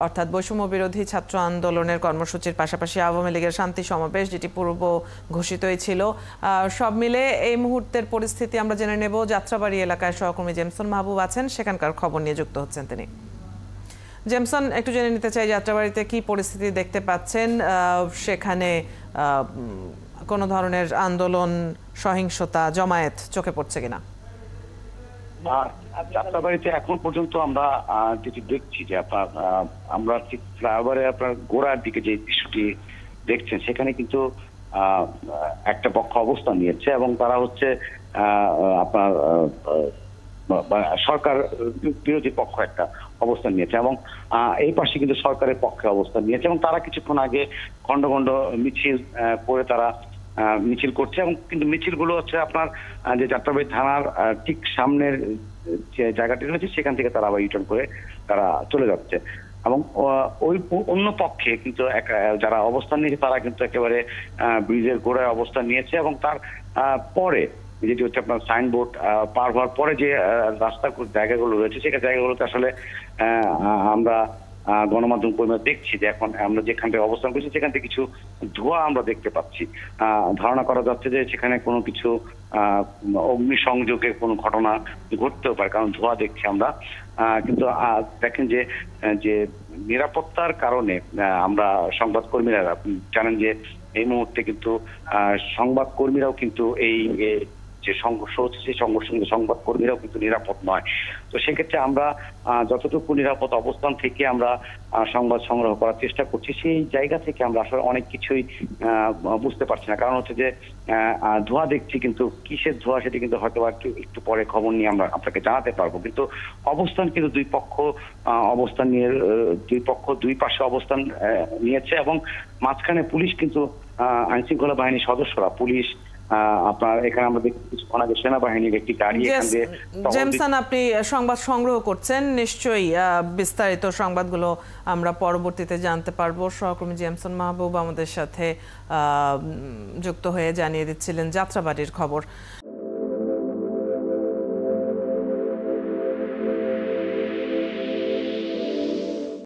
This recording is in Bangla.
অর্থাৎ বৈষম্য বিরোধী ছাত্র আন্দোলনের কর্মসূচির পাশাপাশি আওয়ামী লীগের শান্তি সমাবেশ যেটি পূর্ব ঘোষিতই ছিল। সব মিলে এই মুহূর্তের পরিস্থিতি আমরা জেনে নেব। যাত্রাবাড়ি এলাকায় সহকর্মী জেমসন মাহবুব আছেন, সেখানকার খবর নিয়ে যুক্ত হচ্ছেন তিনি। জেমসন, একটু জেনে নিতে চাই যাত্রাবাড়িতে কি পরিস্থিতি দেখতে পাচ্ছেন, সেখানে কোনো ধরনের আন্দোলন, সহিংসতা, জমায়েত চোখে পড়ছে কিনা? যাত্রাবাড়িতে এখন পর্যন্ত আমরা যেটি দেখছি যে আমরা ঠিক ফ্লাইওভারে আপনার গোড়ার দিকে যে দৃশ্যটি দেখছেন সেখানে কিন্তু একটা পক্ষ অবস্থান নিয়েছে এবং তারা হচ্ছে আপনার সরকার বিরোধী পক্ষ একটা অবস্থান নিয়েছে এবং এই পাশে কিন্তু সরকারের পক্ষে অবস্থান নিয়েছে এবং তারা কিছুক্ষণ আগে খন্ড খন্ড মিছিল করে তারা মিছিল করছে এবং কিন্তু মিছিলগুলো হচ্ছে আপনার যে যাত্রাবাড়ি থানার ঠিক সামনের যে জায়গাটি রয়েছে সেখান থেকে তারা আবার রিটার্ন করে তারা চলে যাচ্ছে এবং ওই অন্য পক্ষে কিন্তু যারা অবস্থান নিয়েছে তারা কিন্তু একেবারে ব্রিজের গোড়ায় অবস্থান নিয়েছে এবং তার পরে যেটি হচ্ছে আপনার সাইনবোর্ড পার হওয়ার পরে যে রাস্তার জায়গাগুলো রয়েছে সেই জায়গাগুলোতে আসলে আমরা গণমাধ্যম কর্মীরা দেখছি যে এখন আমরা যেখান থেকে অবস্থান করছি সেখান থেকে কিছু ধোঁয়া আমরা দেখতে পাচ্ছি। ধারণা করা যাচ্ছে যে সেখানে কোনো কিছু অগ্নিসংযোগের কোনো ঘটনা ঘটতেও পারে, কারণ ধোঁয়া দেখছি আমরা। কিন্তু দেখেন যে যে নিরাপত্তার কারণে আমরা সংবাদকর্মীরা জানেন যে এই মুহূর্তে কিন্তু সংবাদকর্মীরাও কিন্তু এই যে সংঘর্ষ হচ্ছে সেই সংঘর্ষের সংবাদকর্মীরাও কিন্তু নিরাপদ নয়। তো সেক্ষেত্রে আমরা যতটুকু নিরাপদ অবস্থান থেকে আমরা সংবাদ সংগ্রহ করার চেষ্টা করছি সেই জায়গা থেকে আমরা আসলে অনেক কিছুই বুঝতে পারছি না, কারণ হচ্ছে যে ধোঁয়া দেখছি কিন্তু কিসের ধোঁয়া সেটি কিন্তু হয়তো একটু পরে খবর নিয়ে আমরা আপনাকে জানাতে পারবো। কিন্তু অবস্থান কিন্তু দুই পক্ষ অবস্থান নিয়ে দুই পাশে অবস্থান নিয়েছে এবং মাঝখানে পুলিশ কিন্তু আইন শৃঙ্খলা বাহিনীর সদস্যরা পুলিশ আপনার এখানে আমরা দেখছি কিছুক্ষণ আগে সেনাবাহিনীর একটি গাড়ি এখান দিয়ে। জেমসন, আপনি সংবাদ সংগ্রহ করছেন, নিশ্চয়ই বিস্তারিত সংবাদগুলো আমরা পরবর্তীতে জানতে পারবো। সহকর্মী জেমসন মাহবুব আমাদের সাথে যুক্ত হয়ে জানিয়ে দিচ্ছিলেন যাত্রাবাড়ির খবর।